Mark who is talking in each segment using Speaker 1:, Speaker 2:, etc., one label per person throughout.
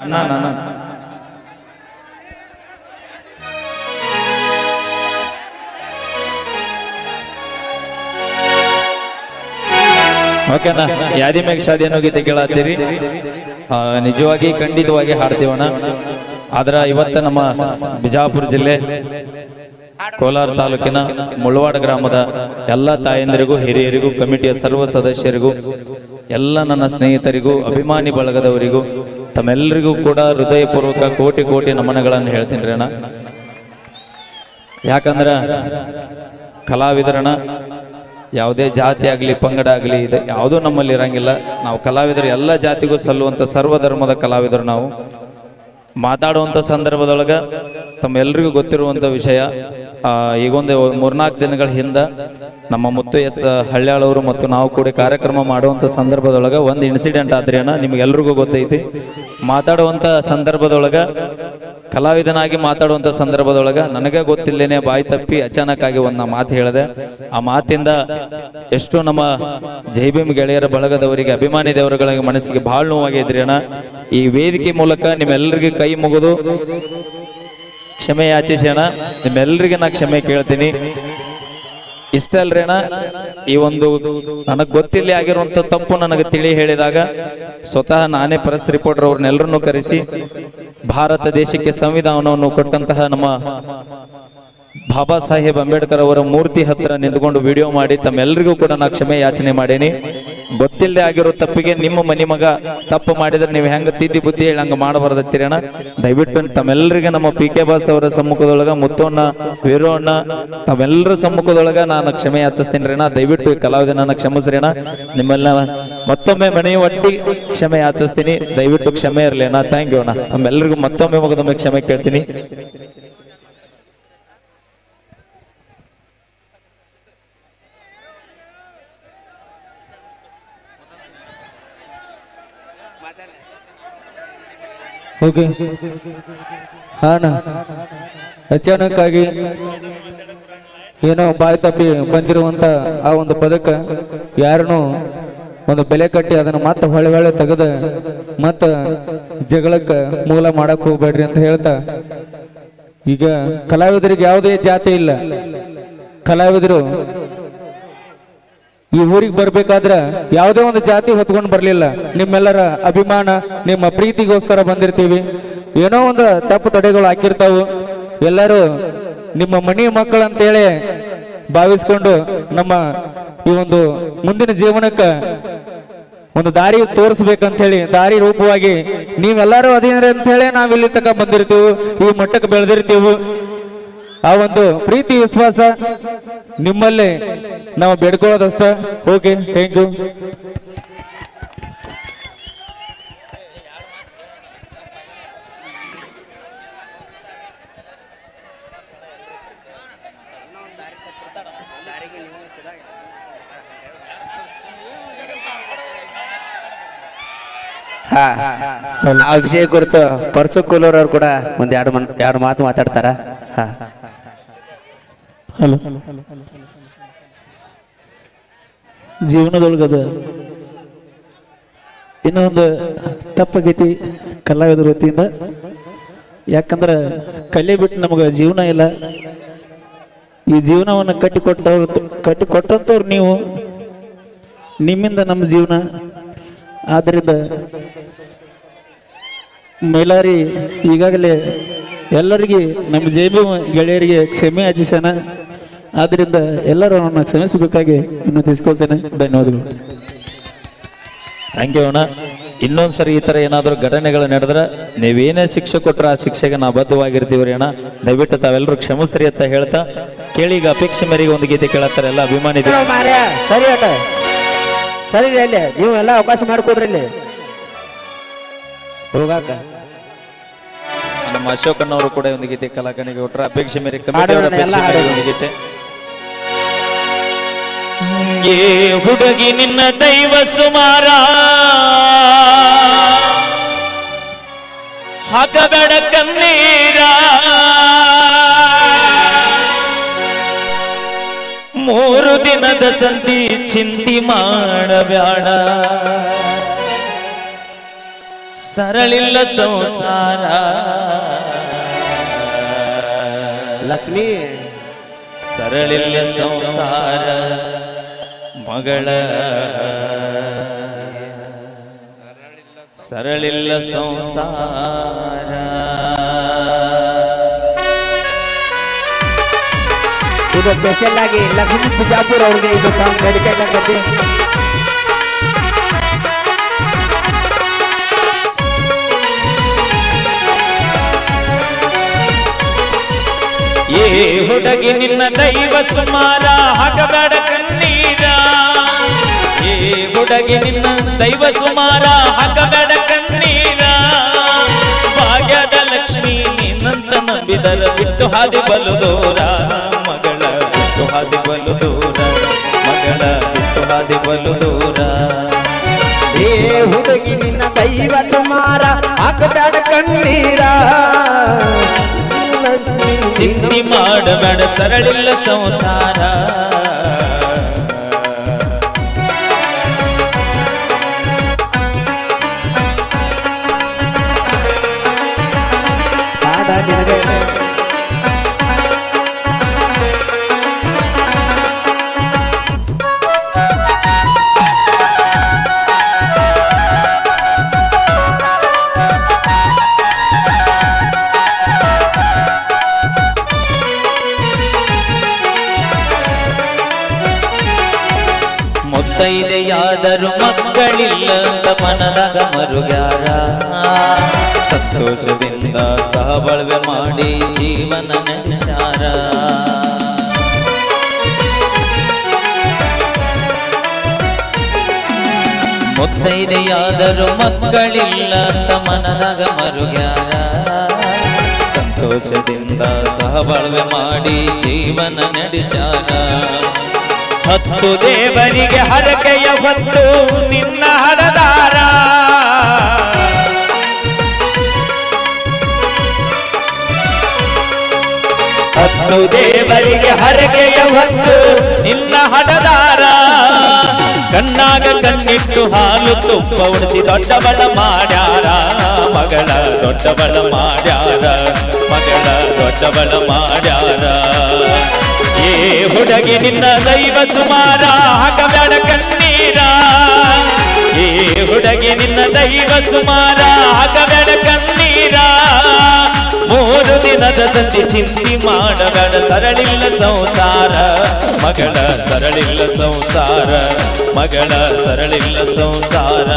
Speaker 1: ಅಣ್ಣ ನಾನು ಓಕೆನಾ ಯಾದಿ ಮೇಘ ಶಾದಿ ಅನ್ನೋ ಗೀತೆ ಕೇಳತ್ತೀರಿ. ನಿಜವಾಗಿ ಖಂಡಿತವಾಗಿ ಹಾಡ್ತೀವಣ್ಣ. ಆದ್ರ ಇವತ್ತ ನಮ್ಮ ಬಿಜಾಪುರ ಜಿಲ್ಲೆ ಕೋಲಾರ ತಾಲೂಕಿನ ಮುಳವಾಡ ಗ್ರಾಮದ ಎಲ್ಲ ತಾಯಂದಿರಿಗೂ ಹಿರಿಯರಿಗೂ ಕಮಿಟಿಯ ಸರ್ವ ಸದಸ್ಯರಿಗೂ ಎಲ್ಲ ನನ್ನ ಸ್ನೇಹಿತರಿಗೂ ಅಭಿಮಾನಿ ಬಳಗದವರಿಗೂ ತಮ್ಮೆಲ್ಲರಿಗೂ ಕೂಡ ಹೃದಯಪೂರ್ವಕ ಕೋಟಿ ಕೋಟಿ ನಮನಗಳನ್ನು ಹೇಳ್ತೀನಿ ರೀ ಅಣ್ಣ. ಯಾಕಂದ್ರ ಕಲಾವಿದರಣ ಯಾವುದೇ ಜಾತಿ ಆಗಲಿ ಪಂಗಡ ಆಗಲಿ ಇದೆ ಯಾವುದೂ ನಮ್ಮಲ್ಲಿ ಇರಂಗಿಲ್ಲ. ನಾವು ಕಲಾವಿದರು ಎಲ್ಲ ಜಾತಿಗೂ ಸಲ್ಲುವಂಥ ಸರ್ವಧರ್ಮದ ಕಲಾವಿದರು. ನಾವು ಮಾತಾಡುವಂಥ ಸಂದರ್ಭದೊಳಗ ತಮ್ಮೆಲ್ಲರಿಗೂ ಗೊತ್ತಿರುವಂಥ ವಿಷಯ, ಈಗೊಂದು 3-4 ದಿನಗಳ ಹಿಂದೆ ನಮ್ಮ ಮುತ್ತು ಎಸ್ ಹಳ್ಯಾಳವರು ಮತ್ತು ನಾವು ಕೂಡ ಕಾರ್ಯಕ್ರಮ ಮಾಡುವಂಥ ಸಂದರ್ಭದೊಳಗೆ ಒಂದು ಇನ್ಸಿಡೆಂಟ್ ಆದ್ರಿ ಅಣ್ಣ. ನಿಮ್ಗೆಲ್ರಿಗೂ ಗೊತ್ತೈತಿ. ಮಾತಾಡುವಂಥ ಸಂದರ್ಭದೊಳಗ ಕಲಾವಿದನಾಗಿ ಮಾತಾಡುವಂಥ ಸಂದರ್ಭದೊಳಗ ನನಗೆ ಗೊತ್ತಿಲ್ಲೇನೆ ಬಾಯಿ ತಪ್ಪಿ ಅಚಾನಕ್ ಆಗಿ ಒಂದು ಮಾತು ಹೇಳಿದೆ. ಆ ಮಾತಿಂದ ಎಷ್ಟು ನಮ್ಮ ಜೈ ಭೀಮ್ ಗೆಳೆಯರ ಬಳಗದವರಿಗೆ ಅಭಿಮಾನಿ ದೇವರುಗಳಿಗೆ ಮನಸ್ಸಿಗೆ ಬಹಳ ನೋವಾಗಿದ್ರಿ ಅಣ್ಣ. ಈ ವೇದಿಕೆ ಮೂಲಕ ನಿಮ್ಮೆಲ್ಲರಿಗೆ ಕೈ ಮುಗಿದು ಕ್ಷಮೆ ಯಾಚಿಸೋಣ. ನಿಮ್ಮೆಲ್ಲರಿಗೆ ನಾ ಕ್ಷಮೆ ಕೇಳ್ತೀನಿ. ಇಷ್ಟ ಅಲ್ರೇಣ, ಈ ಒಂದು ನನಗೆ ಗೊತ್ತಿಲ್ಲ ಆಗಿರುವಂತ ತಪ್ಪು ನನಗೆ ತಿಳಿ ಹೇಳಿದಾಗ ಸ್ವತಃ ನಾನೇ ಪ್ರೆಸ್ ರಿಪೋರ್ಟರ್ ಅವ್ರನ್ನೆಲ್ಲರನ್ನು ಕರೆಸಿ ಭಾರತ ದೇಶಕ್ಕೆ ಸಂವಿಧಾನವನ್ನು ಕೊಟ್ಟಂತಹ ನಮ್ಮ ಬಾಬಾ ಸಾಹೇಬ್ ಅಂಬೇಡ್ಕರ್ ಅವರ ಮೂರ್ತಿ ಹತ್ರ ನಿಂತ್ಕೊಂಡು ವಿಡಿಯೋ ಮಾಡಿ ತಮ್ಮೆಲ್ಲರಿಗೂ ಕೂಡ ನಾ ಕ್ಷಮೆ ಯಾಚನೆ ಮಾಡೀನಿ. ಗೊತ್ತಿಲ್ಲದೆ ಆಗಿರೋ ತಪ್ಪಿಗೆ ನಿಮ್ಮ ಮನಿ ಮಗ ತಪ್ಪು ಮಾಡಿದ್ರೆ ನೀವು ಹೆಂಗ ತಿದ್ದಿ ಬುದ್ಧಿ ಹೇಳಿ ಹಂಗ ಮಾಡಬಾರ್ದತ್ತೀರಣ್ಣ. ದಯವಿಟ್ಟು ತಮ್ಮೆಲ್ಲರಿಗೆ ನಮ್ಮ PK ಬಾಸ್ ಅವರ ಸಮ್ಮುಖದೊಳಗ ಮುತ್ತೋಣ್ಣ ವೀರೋಣ್ಣ ತಾವೆಲ್ಲರ ಸಮ್ಮುಖದೊಳಗ ನಾನು ಕ್ಷಮೆ ಯಾಚಿಸ್ತೀನಿ ರೀ ಅಣ್ಣ. ದಯವಿಟ್ಟು ಕಲಾವಿದನನ್ನ ಕ್ಷಮಿಸ್ರಿ ಅಣ್ಣ. ನಿಮ್ಮೆಲ್ಲ ಮತ್ತೊಮ್ಮೆ ಮನೆಯ ಒಟ್ಟಿ ಕ್ಷಮೆ ಯಾಚಿಸ್ತೀನಿ. ದಯವಿಟ್ಟು ಕ್ಷಮೆ ಇರಲಿ ಅಣ್ಣ. ಥ್ಯಾಂಕ್ ಯು ಅಣ್ಣ. ತಮ್ಮೆಲ್ಲರಿಗೂ ಮತ್ತೊಮ್ಮೆ ಮುಗಿದೊಮ್ಮೆ ಕ್ಷಮೆ ಕೇಳ್ತೀನಿ.
Speaker 2: ಓಕೆ ಹಾನ ಅಚಾನಕ್ ಆಗಿ ಏನೋ ಬಾಯಿ ತಪ್ಪಿ ಬಂದಿರುವಂತ ಆ ಒಂದು ಪದಕ ಯಾರನ್ನು ಒಂದು ಬೆಲೆ ಕಟ್ಟಿ ಅದನ್ನು ಮತ್ತೆ ಹೊಳೆ ತೆಗೆದ ಮತ್ತ ಜಗಳಕ್ಕೆ ಮೂಲ ಮಾಡಕ್ ಹೋಗ್ಬೇಡ್ರಿ ಅಂತ ಹೇಳ್ತಾ, ಈಗ ಕಲಾವಿದರಿಗೆ ಯಾವುದೇ ಜಾತಿ ಇಲ್ಲ. ಕಲಾವಿದರು ಈ ಊರಿಗೆ ಬರ್ಬೇಕಾದ್ರ ಯಾವುದೇ ಒಂದು ಜಾತಿ ಹೊತ್ಕೊಂಡು ಬರ್ಲಿಲ್ಲ. ನಿಮ್ಮೆಲ್ಲರ ಅಭಿಮಾನ ನಿಮ್ಮ ಪ್ರೀತಿಗೋಸ್ಕರ ಬಂದಿರ್ತೀವಿ. ಏನೋ ಒಂದು ತಪ್ಪು ತಡೆಗಳು ಹಾಕಿರ್ತಾವು. ಎಲ್ಲರೂ ನಿಮ್ಮ ಮನಿ ಮಕ್ಕಳಂತೇಳಿ ಭಾವಿಸ್ಕೊಂಡು ನಮ್ಮ ಈ ಒಂದು ಮುಂದಿನ ಜೀವನಕ್ಕೆ ಒಂದು ದಾರಿ ತೋರಿಸ್ಬೇಕಂತ ಹೇಳಿ ದಾರಿ ರೂಪವಾಗಿ ನೀವೆಲ್ಲರೂ ಅದೇನ್ರಿ ಅಂತ ಹೇಳಿ ನಾವಿಲ್ಲಿ ತನಕ ಬಂದಿರ್ತೀವಿ, ಈ ಮಟ್ಟಕ್ಕೆ ಬೆಳೆದಿರ್ತೀವಿ. ಆ ಒಂದು ಪ್ರೀತಿ ವಿಶ್ವಾಸ ನಿಮ್ಮಲ್ಲಿ ನಾವು ಬೇಡ್ಕೊಳ್ಳೋದಷ್ಟ. Okay, thank you.
Speaker 3: ಆ ವಿಷಯ ಕುರಿತು ಪರ್ಸು ಕೂಲೂರ್ ಅವ್ರು ಕೂಡ ಎರಡು ಮಾತು ಮಾತಾಡ್ತಾರ.
Speaker 4: ಹಲೋ, ಜೀವನದೊಳಗದ ಇನ್ನೊಂದು ತಪ್ಪಾಗೈತಿ ಕಲಾವಿದರ ವತಿಯಿಂದ. ಯಾಕಂದ್ರೆ ಕಲೆ ಬಿಟ್ಟು ನಮಗೆ ಜೀವನ ಇಲ್ಲ. ಈ ಜೀವನವನ್ನು ಕಟ್ಟಿಕೊಟ್ಟಂಥವ್ರು ನೀವು, ನಿಮ್ಮಿಂದ ನಮ್ಮ ಜೀವನ. ಆದ್ದರಿಂದ ಮೈಲಾರಿ ಈಗಾಗಲೇ ಎಲ್ಲರಿಗೆ ನಮ್ಮ ಜೇಬಿ ಗೆಳೆಯರಿಗೆ ಕ್ಷಮೆ ಯಾಚಿಸೋಣ. ಆದ್ದರಿಂದ ಎಲ್ಲರೂ ಅವನ್ನ ಕ್ಷಮಿಸಬೇಕಾಗಿ ವಿನಂತಿಸಿಕೊಳ್ತೇನೆ. ಧನ್ಯವಾದಗಳು.
Speaker 1: ಥ್ಯಾಂಕ್ ಯು ಅಣ್ಣ. ಇನ್ನೊಂದ್ಸರಿ ಈ ತರ ಏನಾದರೂ ಘಟನೆಗಳು ನಡೆದ್ರೆ ನೀವೇನೇ ಶಿಕ್ಷೆ ಕೊಟ್ರೆ ಆ ಶಿಕ್ಷೆಗೆ ನಾವು ಬದ್ಧವಾಗಿರ್ತೀವಿ ರೀ ಅಣ್ಣ. ದಯವಿಟ್ಟು ತಾವೆಲ್ಲರೂ ಕ್ಷಮಿಸ್ರಿ ಅಂತ ಹೇಳ್ತಾ ಕೇಳಿ. ಈಗ ಅಪೇಕ್ಷೆ ಮೇರೆಗೆ ಒಂದು ಗೀತೆ ಕೇಳತ್ತಾರೆ ಎಲ್ಲ ಅಭಿಮಾನಿ.
Speaker 3: ಸರಿ ಅಟ ಸರಿ ಅಲ್ಲಿ ನೀವು ಎಲ್ಲ ಅವಕಾಶ ಮಾಡಿಕೊಡ್ರಿ ಇಲ್ಲಿ ಹೋಗಾಕ.
Speaker 1: ನಮ್ಮ ಅಶೋಕಣ್ಣವರು ಕೂಡ ಒಂದು ಗೀತೆ ಕಲಾಕನಿಗೆ ಕೊಟ್ರ. ಅಪೇಕ್ಷೆ ಮೇರೆಗೆ ಒಂದು ಗೀತೆ. ಹುಡುಗಿ ನಿನ್ನ ದೈವ ಸುಮಾರ ಹಾಕಬೇಡ ಕಣ್ಣೀರ, 3 ದಿನದ ಸಂತಿ ಚಿಂತಿ ಮಾಡಬೇಡ. ಸರಳಿಲ್ಲ ಸಂಸಾರ
Speaker 3: ಲಕ್ಷ್ಮಿ
Speaker 1: ಸರಳಿಲ್ಲ ಸಂಸಾರ ಮಗಳ ಸರಳಿಲ್ಲ ಸಂಸಾರ
Speaker 3: ಇದು ಸ್ಪೆಷಲ್ ಆಗಿ ಲಕ್ಷ್ಮೀ ಬಿಜಾಪುರ ಅವ್ರಿಗೆ ಇದು ಸಾಂಗ್ ಡೆಡಿಕೇಟ್ ಆಗತ್ತೆ.
Speaker 1: ಏ ಹುಡುಗಿ ನಿನ್ನ ದೈವ ಸುಮಾರ ಹಾಕಬೇಡ ಕಣ್ಣೀರ ಏ ಹುಡುಗಿ ನಿನ್ನ ದೈವ ಸುಮಾರ ಹಾಕಬೇಡ ಕಣ್ಣೀರ ಭಾಗ್ಯದ ಲಕ್ಷ್ಮಿ ನಿನ್ನಂತ ನಂಬಿದರ ಬಿಟ್ಟು ಹಾದಿ ಬಲು ದೂರ ಮಗಳ ಬಿಟ್ಟು ಹಾದಿ ಬಲು ದೂರ ಮಗಳ ಬಿಟ್ಟು ಹಾದಿ ಬಲು ದೂರ
Speaker 3: ಏ ಹುಡುಗಿ ನಿನ್ನ ದೈವ ಸುಮಾರ ಹಾಕಬೇಡ ಕಣ್ಣೀರ
Speaker 1: ಚಿಂತೆ ಮಾಡಬೇಡ ಸರಳಿಲ್ಲ ಸಂಸಾರ ಮುತ್ತೈದೆಯಾದರೂ ಮಕ್ಕಳಿಲ್ಲ ಅಂತ ಮನದಾಗ ಮರುಗಾರ ಸಂತೋಷದಿಂದ ಸಹಬಳವೆ ಮಾಡಿ ಜೀವನ ನೆನಸಾರ ಮುತ್ತೈದೆಯಾದರೂ ಮಕ್ಕಳಿಲ್ಲ ಅಂತ ಮನದಾಗ ಮರುಗಾರ ಸಂತೋಷದಿಂದ ಸಹಬಳವೆ ಮಾಡಿ ಜೀವನ ನಡೆಸಾರ ಹತ್ತು ದೇವರಿಗೆ ಹರಕೆಯ ಹೊತ್ತು ನಿನ್ನ ಹಡದಾರ ಹತ್ತು ದೇವರಿಗೆ ಹರಕೆಯ ಹೊತ್ತು ನಿನ್ನ ಹಡದಾರ ಕಣ್ಣಾಗ ಕಣ್ಣಿಟ್ಟು ಹಾಲು ತುಪ್ಪ ಉಣಿಸಿ ದೊಡ್ಡಬಳ ಮಾಡ್ಯಾರ ಮಗಳ ದೊಡ್ಡಬಳ ಮಾಡ್ಯಾರ ಮಗಳ ದೊಡ್ಡಬಳ ಮಾಡ್ಯಾರ ಏ ಹುಡುಗಿ ನಿನ್ನ ದೈವ ಸುಮಾರ ಹಾಕಬೇಡ ಕಣ್ಣೀರ ಏ ಹುಡುಗಿ ನಿನ್ನ ದೈವ ಸುಮಾರ ಹಾಕಬೇಡ ಕಣ್ಣೀರ ಮೂರು ದಿನದ ಸಂಧಿ ಚಿಂತೆ ಮಾಡಬೇಡ ಸರಳಿಲ್ಲ ಸಂಸಾರ ಮಗಳ ಸರಳಿಲ್ಲ ಸಂಸಾರ ಮಗಳ ಸರಳಿಲ್ಲ ಸಂಸಾರ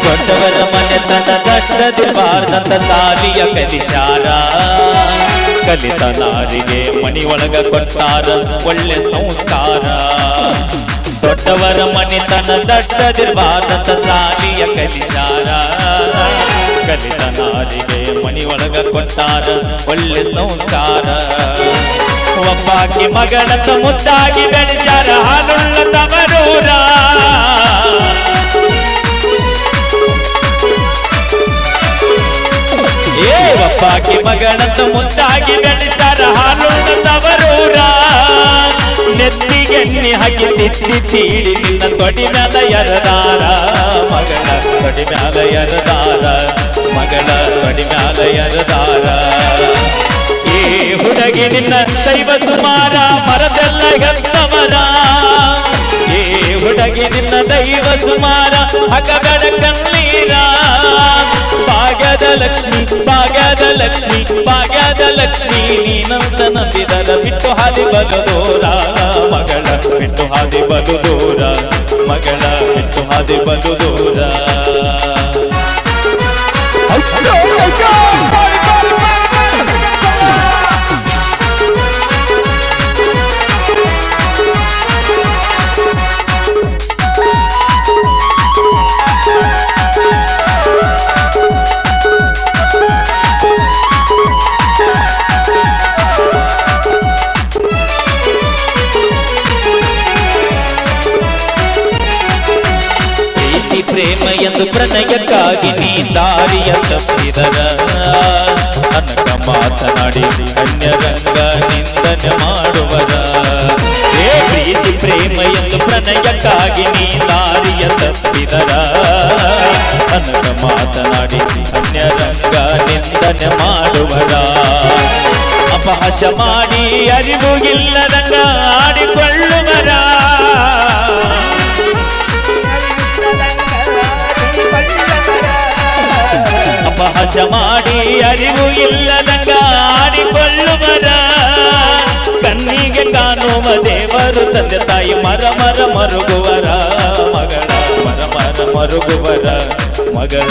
Speaker 1: ದೊಡ್ಡವರ ಮನೆತನ ದಟ್ಟದಿರಬಾರ್ದಂತ ಸಾಲಿಯ ಕಲಿಸಾರ ಕಲಿತ ನಾರಿಗೆ ಮನಿ ಒಳಗ ಕೊಟ್ಟಾರ ಒಳ್ಳೆ ಸಂಸ್ಕಾರ ದೊಡ್ಡವರ ಮನೆತನ ದಟ್ಟದಿರಬಾರ್ದಂತ ಸಾಲಿಯ ಕಲಿಸಾರ ಕಲಿತ ನಾರಿಗೆ ಮನಿ ಒಳಗ ಕೊಟ್ಟಾರ ಒಳ್ಳೆ ಸಂಸ್ಕಾರ ಒಬ್ಬಾಕಿ ಮಗಳಂತ ಮುದ್ದಾಗಿ ಬೆಳೆಸಾರ ಹಾಲುಳ್ಳ ತವರೂರ ಏ ಒಬ್ಬಾಕಿ ಮಗಳಂತ ಮುದ್ದಾಗಿ ಬೆಳೆಸಾರ ಹಾಲುಳ್ಳ ತವರೂರ ನೆತ್ತಿಗೆಣ್ಣೆ ಹಾಕಿ ತಿತ್ತಿ ತೀಡಿ ನಿನ್ನ ತೊಡಿ ಮ್ಯಾಲ ಎರದಾರ ಮಗಳ ತೊಡಿ ಮ್ಯಾಲ ಎರದಾರ ಮಗಳ ತೊಡಿ ಮ್ಯಾಲ ಎರದಾರ ಏ ಹುಡುಗಿ ನಿನ್ನ ದೈವ ಸುಮಾರ ಮರದೆಲ್ಲ ಎತ್ತವರ ಏ ಹುಡುಗಿ ನಿನ್ನ ದೈವ ಸುಮಾರ ಹಗಗಡ ಕಣ್ಣೀರ ಭಾಗ್ಯದ ಲಕ್ಷ್ಮಿ ಭಾಗ್ಯದ ಲಕ್ಷ್ಮಿ ಭಾಗ್ಯದ ಲಕ್ಷ್ಮಿ ನೀನಂತ ನಂಬಿದರ ಬಿಟ್ಟು ಹಾದಿ ಬಲು ದೂರ ಮಗಳ ಬಿಟ್ಟು ಹಾದಿ ಬಲು ದೂರ ಮಗಳ ಬಿಟ್ಟು ಹಾದಿ ಬಲು ದೂರ ಪ್ರೇಮ ಪ್ರಣಯಕ್ಕಾಗಿ ನೀ ದಾರಿಯ ತಪ್ಪಿದರ ಅನಕ ಮಾತನಾಡಿ ಅನ್ಯರಂಗ ನಿಂದನೆ ಮಾಡುವರ ಏ ಪ್ರೀತಿ ಪ್ರೇಮ ಎಂದು ಪ್ರಣಯಕ್ಕಾಗಿ ನೀ ದಾರಿಯ ತಪ್ಪಿದರ ಅನಕ ಮಾತನಾಡಿ ಅನ್ಯರಂಗ ನಿಂದನೆ ಮಾಡುವರ ಅಪಹಾಸ ಮಾಡಿ ಅರಿವು ಇಲ್ಲದಂಗ ಆಡಿಕೊಳ್ಳುವರ ಅಪಹಾಸ ಮಾಡಿ ಅರಿವು ಇಲ್ಲದಂಗ ಆಡಿಕೊಳ್ಳುವರ ಕಣ್ಣಿಗೆ ಕಾಣುವ ದೇವರು ತಂದೆ ತಾಯಿ ಮರ ಮರ ಮರುಗುವರ ಮಗಳ ಮರ ಮರ ಮರುಗುವರ ಮಗಳ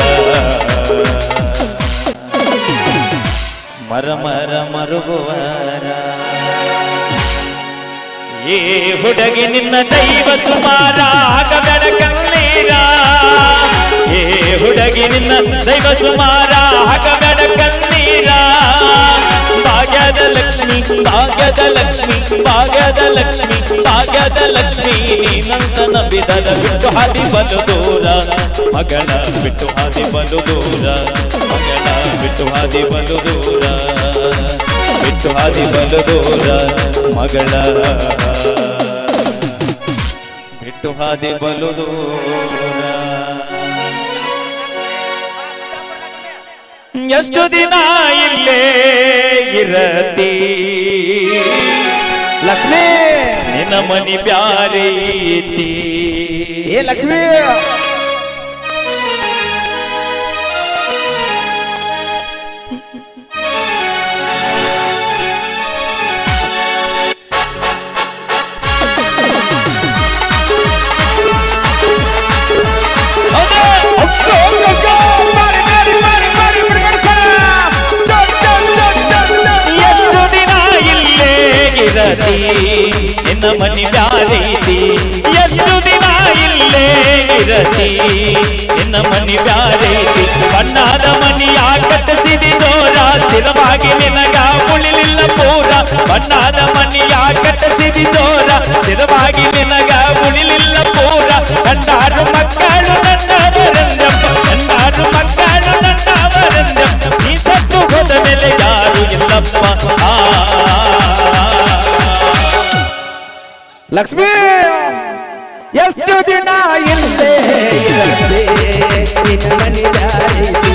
Speaker 1: ಮರ ಮರ ಮರುಗುವರ ಏ ಹುಡುಗಿ ನಿನ್ನ ದೈವ ಸುಮಾರ ಆಗಬೇಡ ಕಣ್ಣೀರ ಏ ಹುಡುಗಿ ನಿನ್ನ ದೈವ ಸುಮಾರ ಆಗಬೇಡ ಕಣ್ಣೀರ ಭಾಗ್ಯದ ಲಕ್ಷ್ಮಿ ಭಾಗ್ಯದ ಲಕ್ಷ್ಮಿ ಭಾಗ್ಯದ ಲಕ್ಷ್ಮಿ ಭಾಗ್ಯದ ಲಕ್ಷ್ಮಿ ನೀನಂತ ನಂಬಿದರ ಬಿಟ್ಟು ಹಾದಿ ಬಲು ದೂರ ಮಗಳ ಬಿಟ್ಟು ಹಾದಿ ಬಲು ದೂರ ಮಗಳ ಬಿಟ್ಟು ಹಾದಿ ಬಲು ದೂರ ಬಿಟ್ಟು ಹಾದಿ ಬಲು ದೂರ ಮಗಳ ಬಿಟ್ಟು ಹಾದಿ ಬಲು ದೂರ ಎಷ್ಟು ದಿನ ಇಲ್ಲೇ ಇರತಿ
Speaker 3: ಲಕ್ಷ್ಮೀ
Speaker 1: ನಿನ್ನ ಮನಿ ಬ್ಯಾರೇತಿ
Speaker 3: ಏ ಲಕ್ಷ್ಮೀ
Speaker 1: ಎಷ್ಟು ದಿನ ಇಲ್ಲೇ ಇರತಿ ನಿನ್ನ ಮನಿ ಬ್ಯಾರೇತಿ ಎಷ್ಟು ದಿನ ಇಲ್ಲೇ ಇರತಿ ನಿನ್ನ ಮನಿ ಬ್ಯಾರೇತಿ ಬಣ್ಣದ ಮನಿಯ ಕಟ್ಟಿಸಿದಿ ಜೋರ ಸ್ಥಿರವಾಗಿ ನಿನಗ ಉಳಿಲಿಲ್ಲ ಪೂರ ಬಣ್ಣದ ಮನಿಯ ಕಟ್ಟಿಸಿದಿ ಜೋರ ಸ್ಥಿರವಾಗಿ ನಿನಗ ಉಳಿಲಿಲ್ಲ ಪೂರ ಕಂಡಾರು ಮಕ್ಕಳು ನನ್ನವರೆಂದಪ್ಪ ಕಂಡಾರು ಮಕ್ಕಳು ನನ್ನವರೆಂದಪ್ಪ ನೀ ಸತ್ತು ಹೋದ ಮೇಲೆ ಯಾರು ಇಲ್ಲಪ್ಪ
Speaker 3: ಲಕ್ಷ್ಮೀ ಎಷ್ಟು ದಿನ ಇಲ್ಲೇ ಇರದೆ ನಿನ್ನ ಮನೆ ಬ್ಯಾರೇತಿ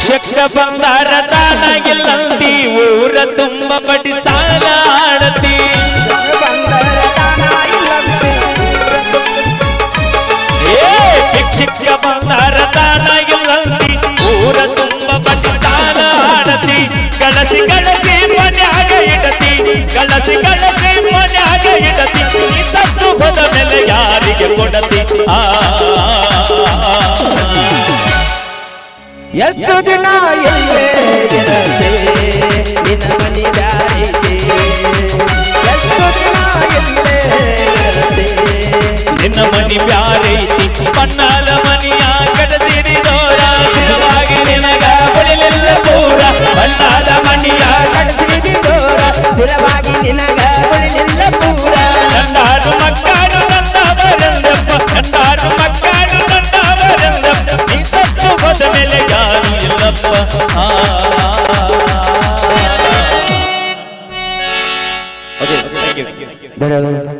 Speaker 1: ಶಿಕ್ಷಕ ಬಂದಾರ ದಾನ ಇಲ್ಲಂತಿ ಊರ ತುಂಬ ಬಡಿ ಸಾಲ ಆಡತಿ ಶಿಕ್ಷಕ ಬಂದಾರ ದಾನ ಇಲ್ಲಂತಿ ಊರ ತುಂಬ ಬಡಿ ಸಾಲ ಆಡತಿ ಗಳಸಿ ಗಳಸಿ ಮನ್ಯಾಗ ಇಡತಿ ಗಳಸಿ ಗಳಸಿ ಮನ್ಯಾಗ ಇಡತಿ ಈ ಸತ್ತು ಹೋದ ಮೇಲೆ ಯಾರಿಗೆ ಕೊಡತಿ
Speaker 3: ಎಷ್ಟು ದಿನ ಇಲ್ಲೇ ಇರದೆ ನಿನ್ನ ಮನೆ ಬ್ಯಾರೇತಿ ಎಷ್ಟು ದಿನ ಇಲ್ಲೇ ಇರದೆ
Speaker 1: ನಿನ್ನ ಮನಿ ಬ್ಯಾರೇತಿ ಬಣ್ಣದ ಮನಿಯ ಕಡಸಿಡಿ ದೋರ ಸ್ಥಿರವಾಗಿ ನಿನಗ ಬಳಿಲಿಲ್ಲ ಪೂರ ಬಣ್ಣದ ಮನಿಯ
Speaker 3: ಕಡಿಸಿದಿ ದೂರ ಸ್ಥಿರವಾಗಿ ನಿನಗ ಬಳಿಲಿಲ್ಲ ಪೂರ
Speaker 1: ಕಂಡಾರು ಮಕ್ಕಳು ನನ್ನವರೆಂದಪ್ಪ ಕಂಡಾರು ಮಕ್ಕಳು ನನ್ನವರೆಂದಪ್ಪ ನೀ ಸತ್ತು ಹೋದ ಮೇಲೆ ಯಾರು ಇಲ್ಲಪ್ಪ ಓಕೆ ಥ್ಯಾಂಕ್ ಯು
Speaker 3: ಧನ್ಯವಾದಗಳು.